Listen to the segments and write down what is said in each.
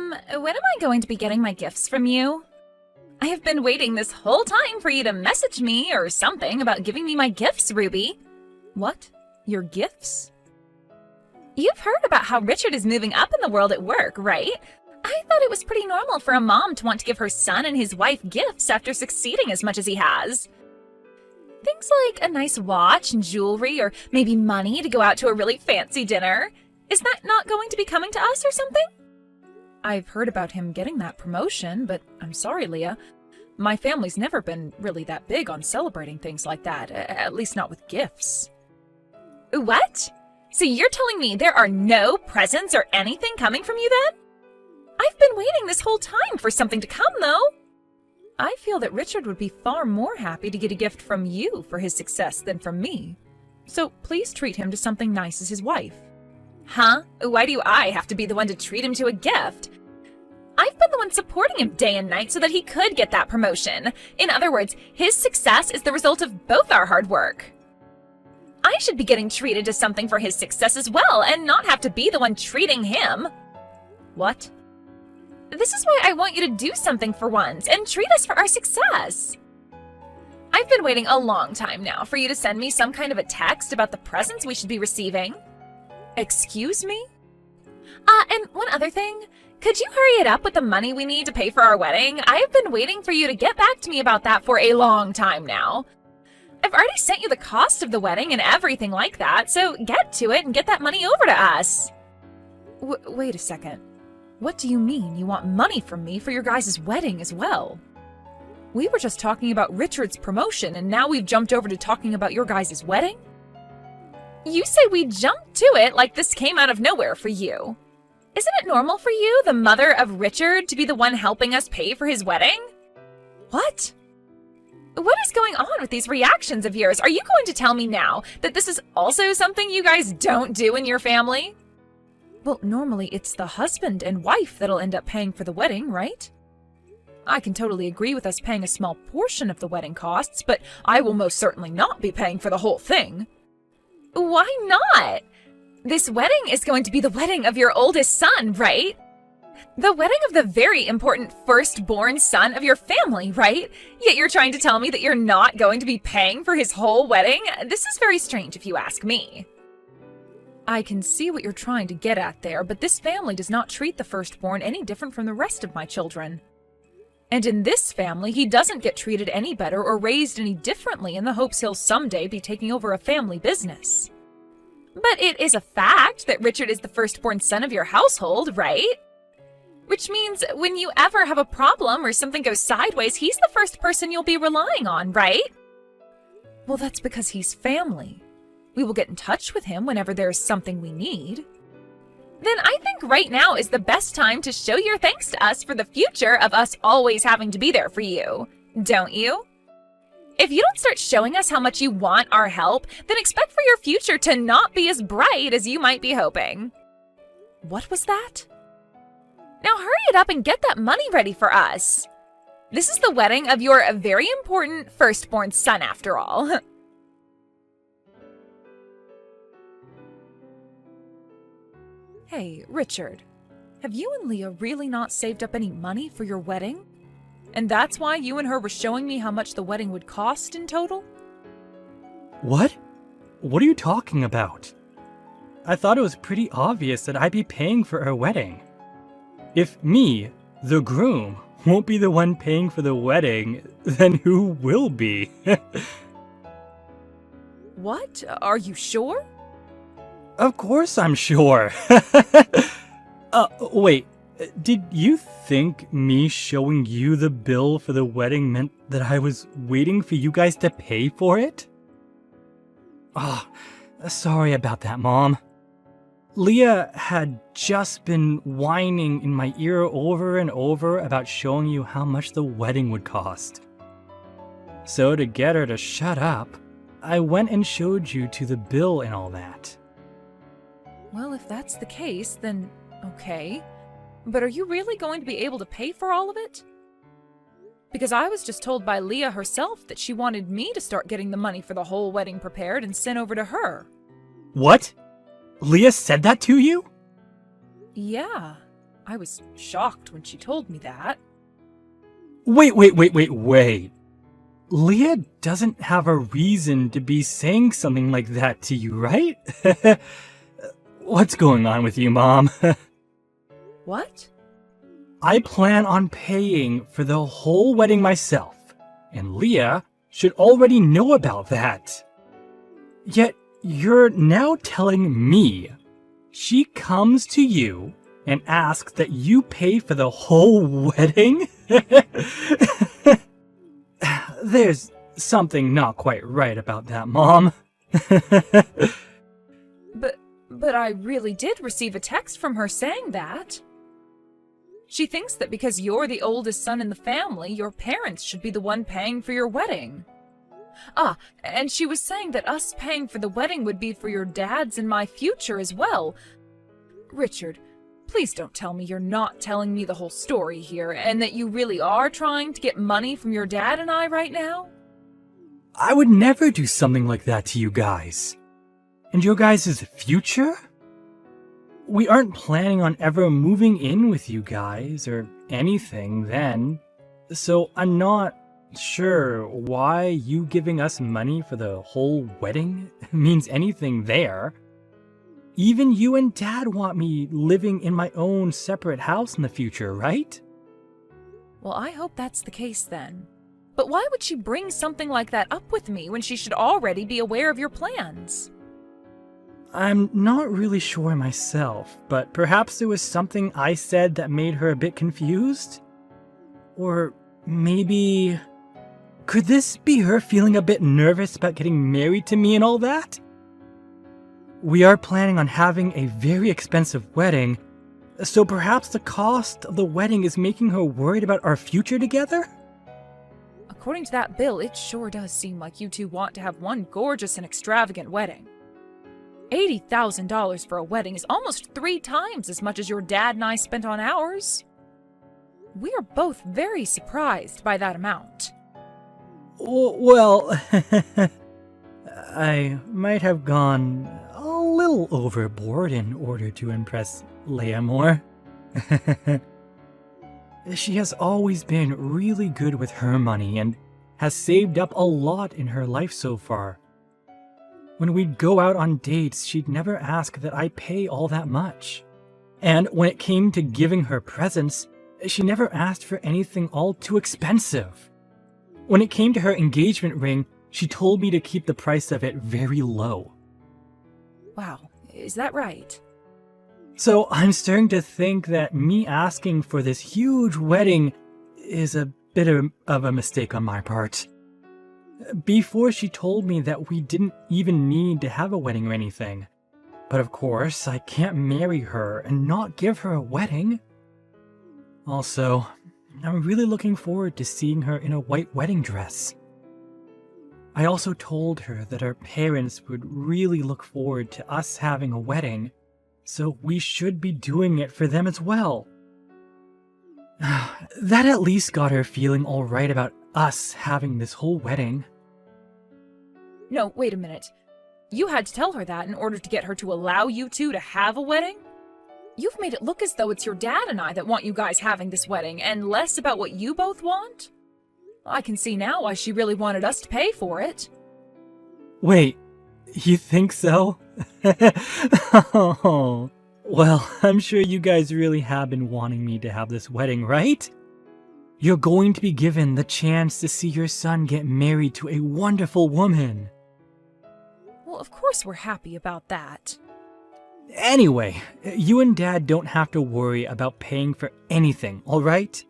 When am I going to be getting my gifts from you? I have been waiting this whole time for you to message me or something about giving me my gifts, Ruby. What? Your gifts? You've heard about how Richard is moving up in the world at work, right? I thought it was pretty normal for a mom to want to give her son and his wife gifts after succeeding as much as he has. Things like a nice watch and jewelry, or maybe money to go out to a really fancy dinner. Is that not going to be coming to us or something? I've heard about him getting that promotion, but I'm sorry, Leah. My family's never been really that big on celebrating things like that, at least not with gifts. What? So you're telling me there are no presents or anything coming from you then? I've been waiting this whole time for something to come, though. I feel that Richard would be far more happy to get a gift from you for his success than from me. So please treat him to something nice as his wife. Huh? Why do I have to be the one to treat him to a gift? I've been the one supporting him day and night so that he could get that promotion. In other words, his success is the result of both our hard work. I should be getting treated to something for his success as well, and not have to be the one treating him. What? This is why I want you to do something for once and treat us for our success. I've been waiting a long time now for you to send me some kind of a text about the presents we should be receiving. Excuse me? And one other thing. Could you hurry it up with the money we need to pay for our wedding? I've been waiting for you to get back to me about that for a long time now. I've already sent you the cost of the wedding and everything like that, so get to it and get that money over to us. Wait a second. What do you mean you want money from me for your guys' wedding as well? We were just talking about Richard's promotion, and now we've jumped over to talking about your guys' wedding? You say we jumped to it like this came out of nowhere for you. Isn't it normal for you, the mother of Richard, to be the one helping us pay for his wedding? What? What is going on with these reactions of yours? Are you going to tell me now that this is also something you guys don't do in your family? Well, normally it's the husband and wife that'll end up paying for the wedding, right? I can totally agree with us paying a small portion of the wedding costs, but I will most certainly not be paying for the whole thing. Why not? This wedding is going to be the wedding of your oldest son, right? The wedding of the very important firstborn son of your family, right? Yet you're trying to tell me that you're not going to be paying for his whole wedding? This is very strange if you ask me. I can see what you're trying to get at there, but this family does not treat the firstborn any different from the rest of my children. And in this family, he doesn't get treated any better or raised any differently in the hopes he'll someday be taking over a family business. But it is a fact that Richard is the firstborn son of your household, right? Which means when you ever have a problem or something goes sideways, he's the first person you'll be relying on, right? Well, that's because he's family. We will get in touch with him whenever there's something we need. Then I think right now is the best time to show your thanks to us for the future of us always having to be there for you, don't you? If you don't start showing us how much you want our help, then expect for your future to not be as bright as you might be hoping. What was that? Now hurry it up and get that money ready for us. This is the wedding of your very important firstborn son, after all. Hey, Richard, have you and Leah really not saved up any money for your wedding? And that's why you and her were showing me how much the wedding would cost in total? What? What are you talking about? I thought it was pretty obvious that I'd be paying for our wedding. If me, the groom, won't be the one paying for the wedding, then who will be? What? Are you sure? Of course I'm sure. Wait, did you think me showing you the bill for the wedding meant that I was waiting for you guys to pay for it? Ah, sorry about that, Mom. Leah had just been whining in my ear over and over about showing you how much the wedding would cost. So to get her to shut up, I went and showed you to the bill and all that. Well, if that's the case, then okay. But are you really going to be able to pay for all of it? Because I was just told by Leah herself that she wanted me to start getting the money for the whole wedding prepared and sent over to her. What? Leah said that to you? Yeah. I was shocked when she told me that. Wait. Leah doesn't have a reason to be saying something like that to you, right? What's going on with you, Mom? What? I plan on paying for the whole wedding myself, and Leah should already know about that. Yet you're now telling me she comes to you and asks that you pay for the whole wedding? There's something not quite right about that, Mom. But I really did receive a text from her saying that. She thinks that because you're the oldest son in the family, your parents should be the one paying for your wedding. And she was saying that us paying for the wedding would be for your dad's and my future as well. Richard, please don't tell me you're not telling me the whole story here, and that you really are trying to get money from your dad and I right now? I would never do something like that to you guys. And your guys' future? We aren't planning on ever moving in with you guys or anything then. So I'm not sure why you giving us money for the whole wedding means anything there. Even you and Dad want me living in my own separate house in the future, right? Well, I hope that's the case then. But why would she bring something like that up with me when she should already be aware of your plans? I'm not really sure myself, but perhaps there was something I said that made her a bit confused? Or maybe... could this be her feeling a bit nervous about getting married to me and all that? We are planning on having a very expensive wedding, so perhaps the cost of the wedding is making her worried about our future together? According to that bill, it sure does seem like you two want to have one gorgeous and extravagant wedding. $80,000 for a wedding is almost 3 times as much as your dad and I spent on ours. We are both very surprised by that amount. Well, I might have gone a little overboard in order to impress Leia more. She has always been really good with her money and has saved up a lot in her life so far. When we'd go out on dates, she'd never ask that I pay all that much. And when it came to giving her presents, she never asked for anything all too expensive. When it came to her engagement ring, she told me to keep the price of it very low. Wow, is that right? So I'm starting to think that me asking for this huge wedding is a bit of a mistake on my part. Before she told me that we didn't even need to have a wedding or anything. But of course, I can't marry her and not give her a wedding. Also, I'm really looking forward to seeing her in a white wedding dress. I also told her that our parents would really look forward to us having a wedding, so we should be doing it for them as well. That at least got her feeling alright about us having this whole wedding. No, wait a minute. You had to tell her that in order to get her to allow you two to have a wedding? You've made it look as though it's your dad and I that want you guys having this wedding, and less about what you both want? I can see now why she really wanted us to pay for it. Wait, you think so? Oh, well, I'm sure you guys really have been wanting me to have this wedding, right? You're going to be given the chance to see your son get married to a wonderful woman. Well, of course we're happy about that. Anyway, you and Dad don't have to worry about paying for anything, alright?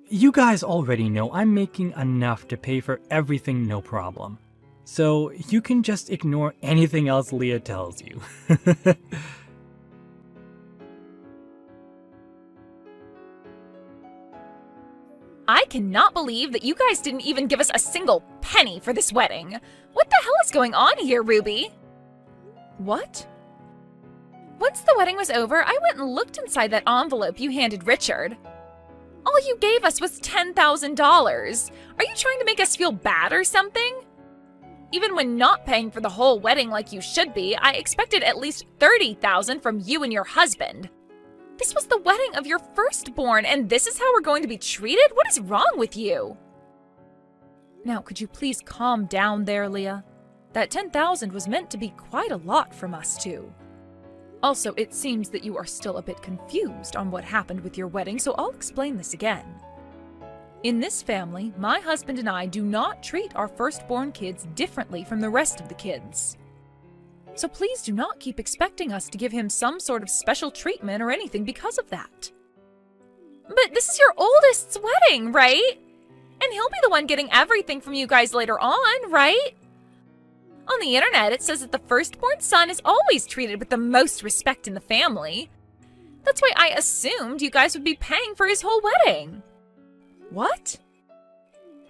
You guys already know I'm making enough to pay for everything, no problem. So you can just ignore anything else Leah tells you. I cannot believe that you guys didn't even give us a single penny for this wedding. What the hell is going on here, Ruby? What? Once the wedding was over, I went and looked inside that envelope you handed Richard. All you gave us was $10,000. Are you trying to make us feel bad or something? Even when not paying for the whole wedding like you should be, I expected at least $30,000 from you and your husband. This was the wedding of your firstborn, and this is how we're going to be treated? What is wrong with you? Now, could you please calm down there, Leah? That 10,000 was meant to be quite a lot from us two. Also, it seems that you are still a bit confused on what happened with your wedding, so I'll explain this again. In this family, my husband and I do not treat our firstborn kids differently from the rest of the kids. So please do not keep expecting us to give him some sort of special treatment or anything because of that. But this is your oldest's wedding, right? And he'll be the one getting everything from you guys later on, right? On the internet, it says that the firstborn son is always treated with the most respect in the family. That's why I assumed you guys would be paying for his whole wedding. What?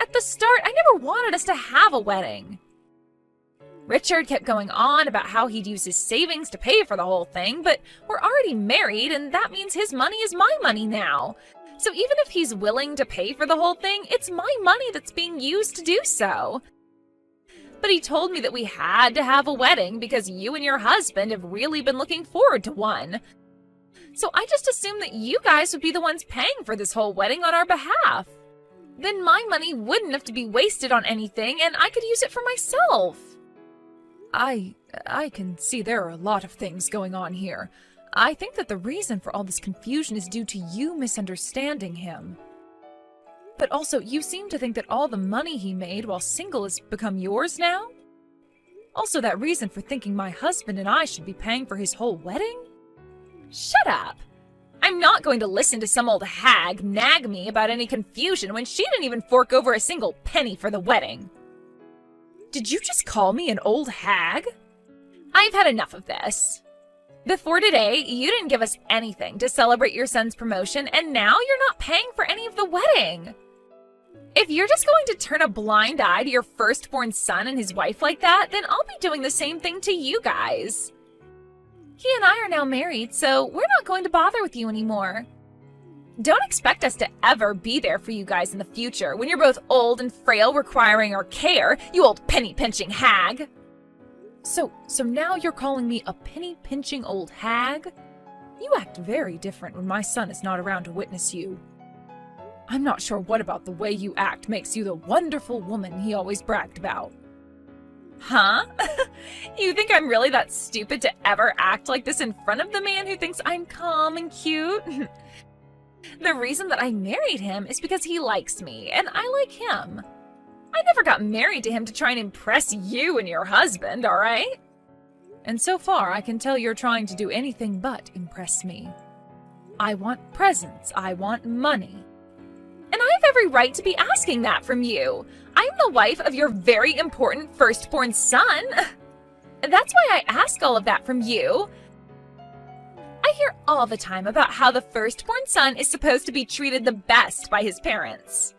At the start, I never wanted us to have a wedding. Richard kept going on about how he'd use his savings to pay for the whole thing, but we're already married, and that means his money is my money now. So even if he's willing to pay for the whole thing, it's my money that's being used to do so. But he told me that we had to have a wedding because you and your husband have really been looking forward to one. So I just assumed that you guys would be the ones paying for this whole wedding on our behalf. Then my money wouldn't have to be wasted on anything, and I could use it for myself. I can see there are a lot of things going on here. I think that the reason for all this confusion is due to you misunderstanding him. But also, you seem to think that all the money he made while single has become yours now? Also, that reason for thinking my husband and I should be paying for his whole wedding? Shut up! I'm not going to listen to some old hag nag me about any confusion when she didn't even fork over a single penny for the wedding. Did you just call me an old hag? I've had enough of this. Before today, you didn't give us anything to celebrate your son's promotion, and now you're not paying for any of the wedding. If you're just going to turn a blind eye to your firstborn son and his wife like that, then I'll be doing the same thing to you guys. He and I are now married, so we're not going to bother with you anymore. Don't expect us to ever be there for you guys in the future when you're both old and frail requiring our care, you old penny-pinching hag. So now you're calling me a penny-pinching old hag? You act very different when my son is not around to witness you. I'm not sure what about the way you act makes you the wonderful woman he always bragged about. Huh? You think I'm really that stupid to ever act like this in front of the man who thinks I'm calm and cute? The reason that I married him is because he likes me, and I like him. I never got married to him to try and impress you and your husband, all right? And so far, I can tell you're trying to do anything but impress me. I want presents. I want money. And I have every right to be asking that from you. I'm the wife of your very important firstborn son. That's why I ask all of that from you. I hear all the time about how the firstborn son is supposed to be treated the best by his parents.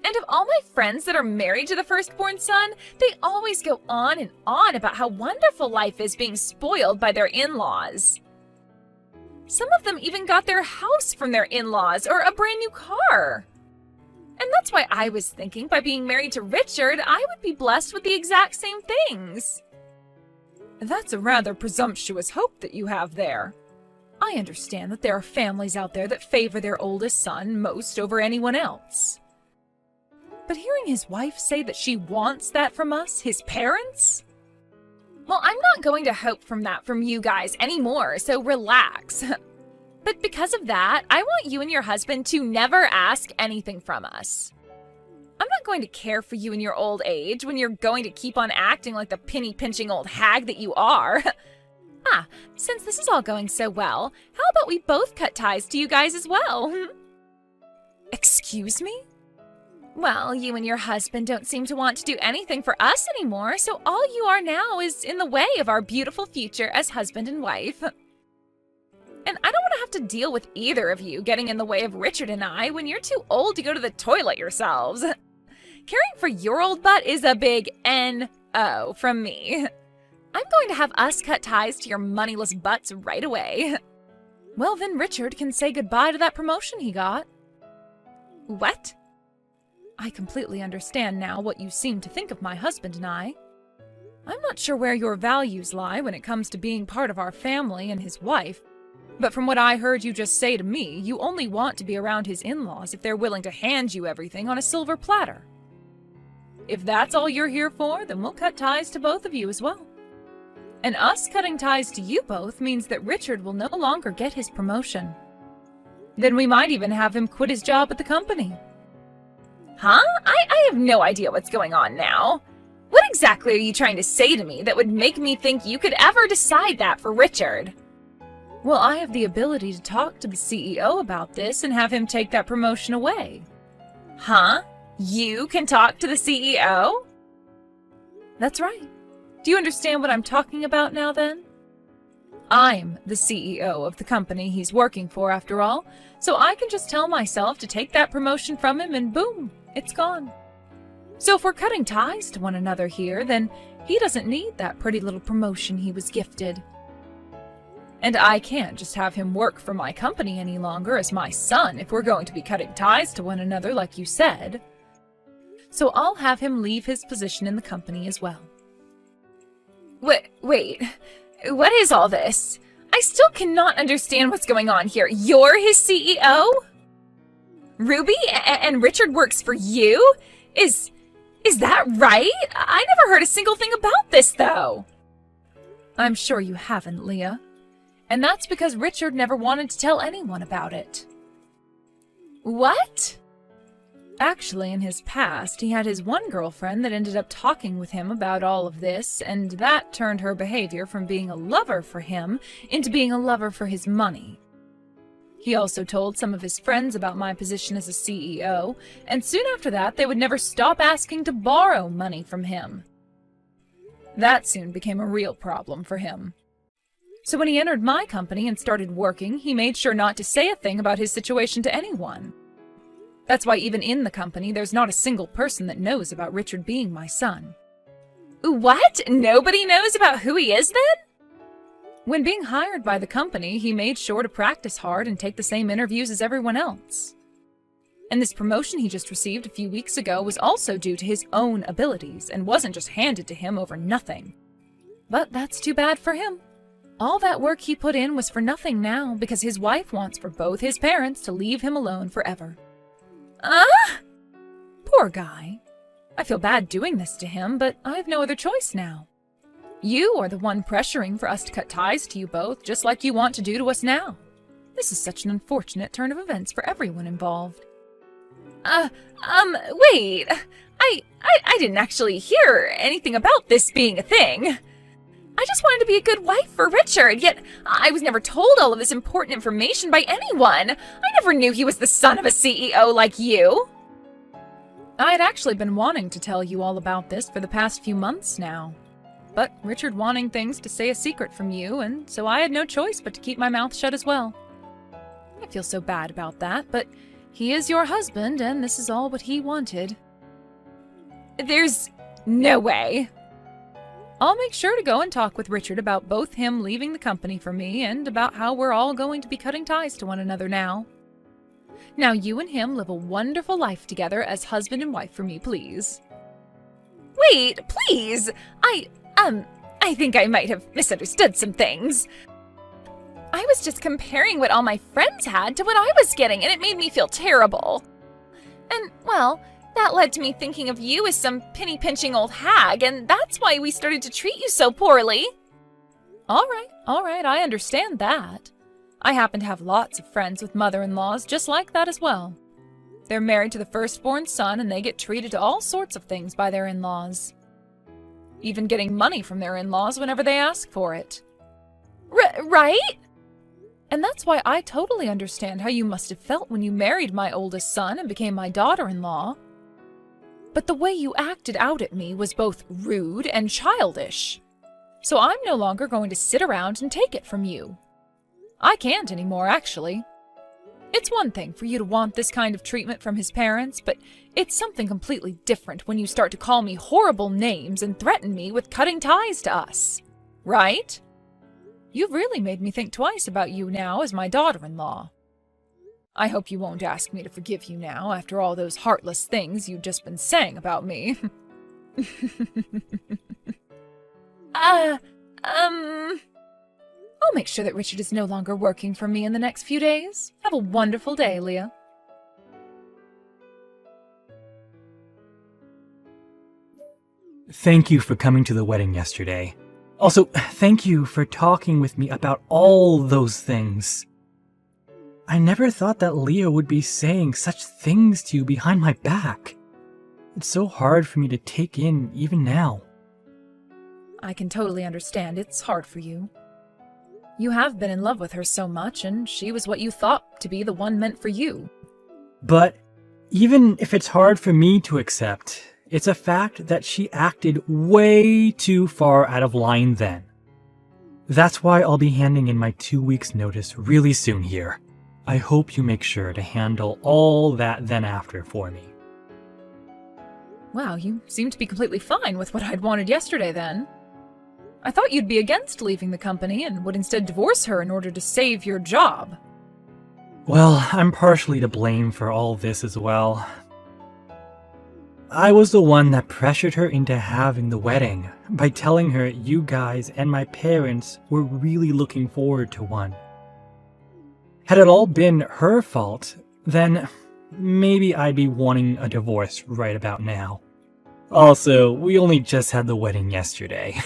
And of all my friends that are married to the firstborn son, they always go on and on about how wonderful life is being spoiled by their in-laws. Some of them even got their house from their in-laws or a brand new car. And that's why I was thinking by being married to Richard, I would be blessed with the exact same things. That's a rather presumptuous hope that you have there. I understand that there are families out there that favor their oldest son most over anyone else. But hearing his wife say that she wants that from us, his parents? Well, I'm not going to hope from that from you guys anymore, so relax. But because of that, I want you and your husband to never ask anything from us. I'm not going to care for you in your old age when you're going to keep on acting like the penny-pinching old hag that you are. Since this is all going so well, how about we both cut ties to you guys as well? Excuse me? Well, you and your husband don't seem to want to do anything for us anymore, so all you are now is in the way of our beautiful future as husband and wife. And I don't want to have to deal with either of you getting in the way of Richard and I when you're too old to go to the toilet yourselves. Caring for your old butt is a big N-O from me. I'm going to have us cut ties to your moneyless butts right away. Well, then Richard can say goodbye to that promotion he got. What? I completely understand now what you seem to think of my husband and I. I'm not sure where your values lie when it comes to being part of our family and his wife, But from what I heard you just say to me, you only want to be around his in-laws if they're willing to hand you everything on a silver platter. If that's all you're here for, then we'll cut ties to both of you as well. And us cutting ties to you both means that Richard will no longer get his promotion. Then we might even have him quit his job at the company. Huh? I have no idea what's going on now. What exactly are you trying to say to me that would make me think you could ever decide that for Richard? Well, I have the ability to talk to the CEO about this and have him take that promotion away. Huh? You can talk to the CEO? That's right. Do you understand what I'm talking about now then? I'm the CEO of the company he's working for after all, so I can just tell myself to take that promotion from him and boom, it's gone. So if we're cutting ties to one another here, then he doesn't need that pretty little promotion he was gifted. And I can't just have him work for my company any longer as my son if we're going to be cutting ties to one another like you said. So I'll have him leave his position in the company as well. Wait, what is all this? I still cannot understand what's going on here. You're his CEO? Ruby and Richard works for you? Is that right? I never heard a single thing about this, though. I'm sure you haven't, Leah. And that's because Richard never wanted to tell anyone about it. What? Actually, in his past, he had his one girlfriend that ended up talking with him about all of this, and that turned her behavior from being a lover for him into being a lover for his money. He also told some of his friends about my position as a CEO, and soon after that, they would never stop asking to borrow money from him. That soon became a real problem for him. So when he entered my company and started working, he made sure not to say a thing about his situation to anyone. That's why even in the company, there's not a single person that knows about Richard being my son. What? Nobody knows about who he is then? When being hired by the company, he made sure to practice hard and take the same interviews as everyone else. And this promotion he just received a few weeks ago was also due to his own abilities and wasn't just handed to him over nothing. But that's too bad for him. All that work he put in was for nothing now because his wife wants for both his parents to leave him alone forever. Poor guy. I feel bad doing this to him, but I have no other choice now. You are the one pressuring for us to cut ties to you both, just like you want to do to us now. This is such an unfortunate turn of events for everyone involved. Wait. I didn't actually hear anything about this being a thing. I just wanted to be a good wife for Richard, yet I was never told all of this important information by anyone. I never knew he was the son of a CEO like you. I had actually been wanting to tell you all about this for the past few months now. But Richard wanting things to stay a secret from you, and so I had no choice but to keep my mouth shut as well. I feel so bad about that, but he is your husband, and this is all what he wanted. There's no way. I'll make sure to go and talk with Richard about both him leaving the company for me and about how we're all going to be cutting ties to one another now. Now you and him live a wonderful life together as husband and wife for me, please. Wait, please. I think I might have misunderstood some things. I was just comparing what all my friends had to what I was getting, and it made me feel terrible. And, well, that led to me thinking of you as some penny-pinching old hag, and that's why we started to treat you so poorly. All right, I understand that. I happen to have lots of friends with mother-in-laws just like that as well. They're married to the firstborn son, and they get treated to all sorts of things by their in-laws. Even getting money from their in-laws whenever they ask for it. Right? And that's why I totally understand how you must have felt when you married my oldest son and became my daughter-in-law. But the way you acted out at me was both rude and childish. So I'm no longer going to sit around and take it from you. I can't anymore, actually. It's one thing for you to want this kind of treatment from his parents, but it's something completely different when you start to call me horrible names and threaten me with cutting ties to us. Right? You've really made me think twice about you now as my daughter-in-law. I hope you won't ask me to forgive you now after all those heartless things you've just been saying about me. I'll make sure that Richard is no longer working for me in the next few days. Have a wonderful day, Leah. Thank you for coming to the wedding yesterday. Also, thank you for talking with me about all those things. I never thought that Leah would be saying such things to you behind my back. It's so hard for me to take in even now. I can totally understand. It's hard for you. You have been in love with her so much, and she was what you thought to be the one meant for you. But even if it's hard for me to accept, it's a fact that she acted way too far out of line then. That's why I'll be handing in my 2 weeks' notice really soon here. I hope you make sure to handle all that then after for me. Wow, you seem to be completely fine with what I'd wanted yesterday then. I thought you'd be against leaving the company and would instead divorce her in order to save your job. Well, I'm partially to blame for all this as well. I was the one that pressured her into having the wedding by telling her you guys and my parents were really looking forward to one. Had it all been her fault, then maybe I'd be wanting a divorce right about now. Also, we only just had the wedding yesterday.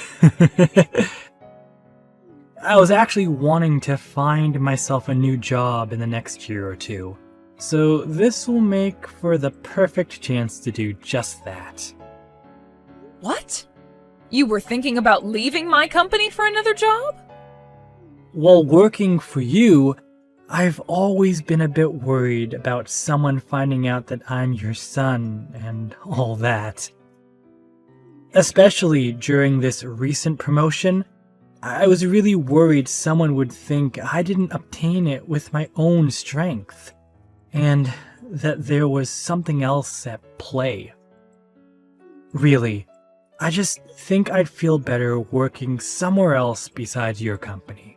I was actually wanting to find myself a new job in the next year or two, so this will make for the perfect chance to do just that. What? You were thinking about leaving my company for another job? While working for you, I've always been a bit worried about someone finding out that I'm your son and all that. Especially during this recent promotion, I was really worried someone would think I didn't obtain it with my own strength, and that there was something else at play. Really, I just think I'd feel better working somewhere else besides your company.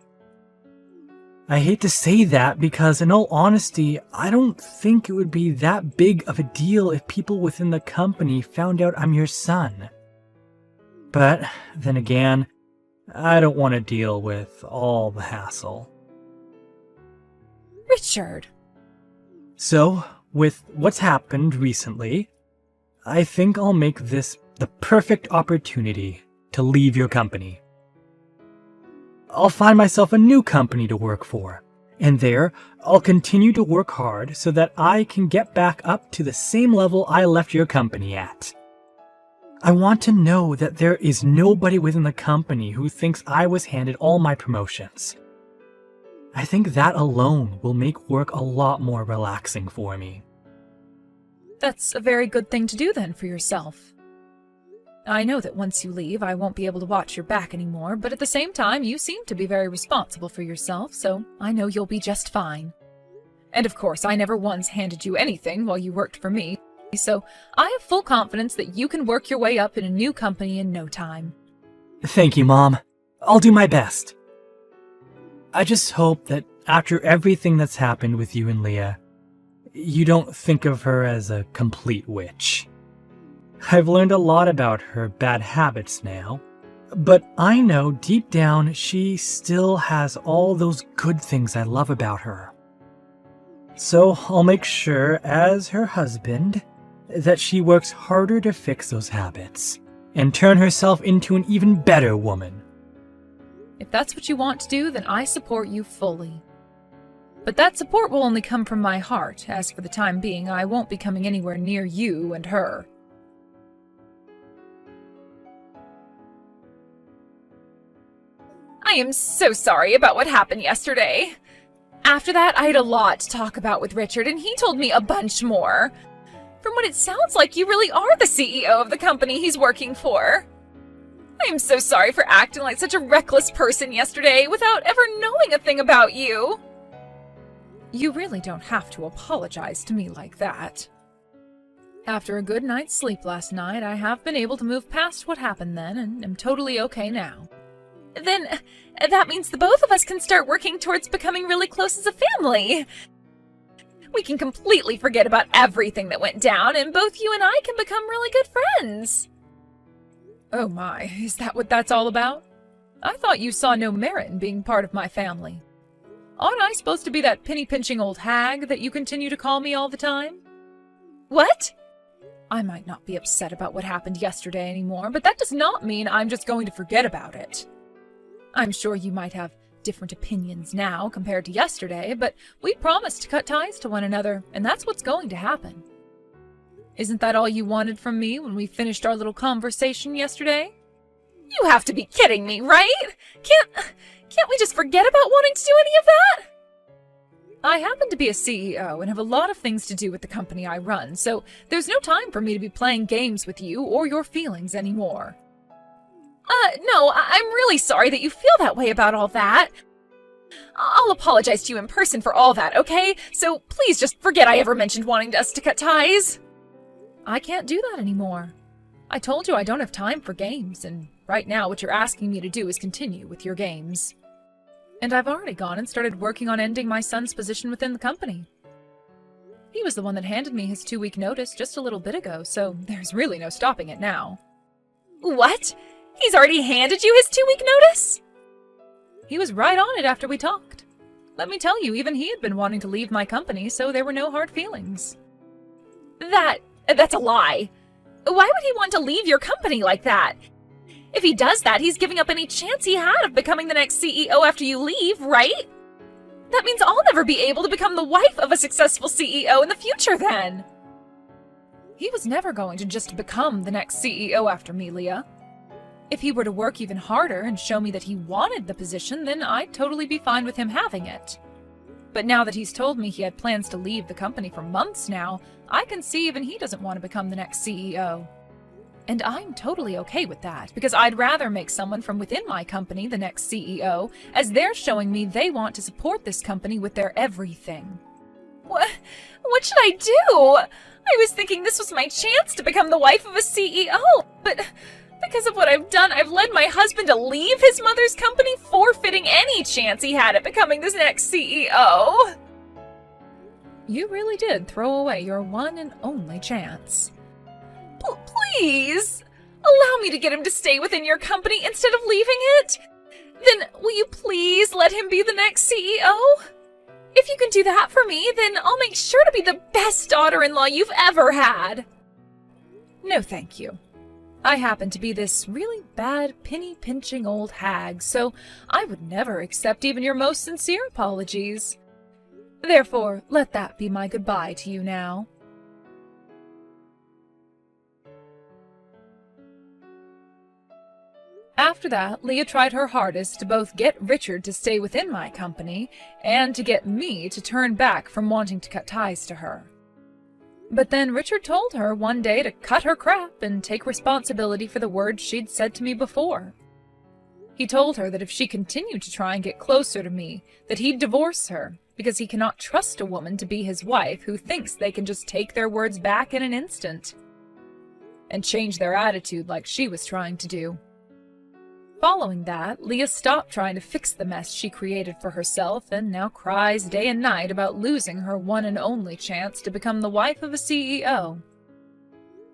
I hate to say that because, in all honesty, I don't think it would be that big of a deal if people within the company found out I'm your son. But then again, I don't want to deal with all the hassle. Richard! So, with what's happened recently, I think I'll make this the perfect opportunity to leave your company. I'll find myself a new company to work for, and there I'll continue to work hard so that I can get back up to the same level I left your company at. I want to know that there is nobody within the company who thinks I was handed all my promotions. I think that alone will make work a lot more relaxing for me. That's a very good thing to do then for yourself. I know that once you leave, I won't be able to watch your back anymore, but at the same time, you seem to be very responsible for yourself, so I know you'll be just fine. And of course, I never once handed you anything while you worked for me, so I have full confidence that you can work your way up in a new company in no time. Thank you, Mom. I'll do my best. I just hope that after everything that's happened with you and Leah, you don't think of her as a complete witch. I've learned a lot about her bad habits now, but I know deep down she still has all those good things I love about her. So I'll make sure, as her husband, that she works harder to fix those habits and turn herself into an even better woman. If that's what you want to do, then I support you fully. But that support will only come from my heart, as for the time being, I won't be coming anywhere near you and her. I am so sorry about what happened yesterday. After that, I had a lot to talk about with Richard, and he told me a bunch more. From what it sounds like, you really are the CEO of the company he's working for. I am so sorry for acting like such a reckless person yesterday without ever knowing a thing about you. You really don't have to apologize to me like that. After a good night's sleep last night, I have been able to move past what happened then, and am totally okay now. Then that means the both of us can start working towards becoming really close as a family. We can completely forget about everything that went down, and both you and I can become really good friends. Oh my, is that what that's all about? I thought you saw no merit in being part of my family. Aren't I supposed to be that penny-pinching old hag that you continue to call me all the time? What? I might not be upset about what happened yesterday anymore, but that does not mean I'm just going to forget about it. I'm sure you might have different opinions now compared to yesterday, but we promised to cut ties to one another, and that's what's going to happen. Isn't that all you wanted from me when we finished our little conversation yesterday? You have to be kidding me, right? Can't we just forget about wanting to do any of that? I happen to be a CEO and have a lot of things to do with the company I run, so there's no time for me to be playing games with you or your feelings anymore. No, I'm really sorry that you feel that way about all that. I'll apologize to you in person for all that, okay? So please just forget I ever mentioned wanting us to cut ties. I can't do that anymore. I told you I don't have time for games, and right now what you're asking me to do is continue with your games. And I've already gone and started working on ending my son's position within the company. He was the one that handed me his 2-week notice just a little bit ago, so there's really no stopping it now. What? He's already handed you his 2-week notice? He was right on it after we talked. Let me tell you, even he had been wanting to leave my company, so there were no hard feelings. That's a lie. Why would he want to leave your company like that? If he does that, he's giving up any chance he had of becoming the next CEO after you leave, right? That means I'll never be able to become the wife of a successful CEO in the future then. He was never going to just become the next CEO after me, Leah. If he were to work even harder and show me that he wanted the position, then I'd totally be fine with him having it. But now that he's told me he had plans to leave the company for months now, I can see even he doesn't want to become the next CEO. And I'm totally okay with that, because I'd rather make someone from within my company the next CEO, as they're showing me they want to support this company with their everything. What should I do? I was thinking this was my chance to become the wife of a CEO, but because of what I've done, I've led my husband to leave his mother's company, forfeiting any chance he had at becoming this next CEO. You really did throw away your one and only chance. Please, allow me to get him to stay within your company instead of leaving it. Then will you please let him be the next CEO? If you can do that for me, then I'll make sure to be the best daughter-in-law you've ever had. No, thank you. I happen to be this really bad, penny-pinching old hag, so I would never accept even your most sincere apologies. Therefore, let that be my goodbye to you now. After that, Leah tried her hardest to both get Richard to stay within my company and to get me to turn back from wanting to cut ties to her. But then Richard told her one day to cut her crap and take responsibility for the words she'd said to me before. He told her that if she continued to try and get closer to me, that he'd divorce her, because he cannot trust a woman to be his wife who thinks they can just take their words back in an instant and change their attitude like she was trying to do. Following that, Leah stopped trying to fix the mess she created for herself and now cries day and night about losing her one and only chance to become the wife of a CEO.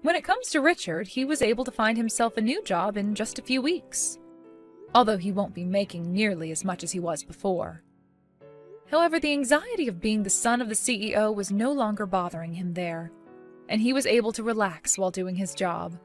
When it comes to Richard, he was able to find himself a new job in just a few weeks, although he won't be making nearly as much as he was before. However, the anxiety of being the son of the CEO was no longer bothering him there, and he was able to relax while doing his job.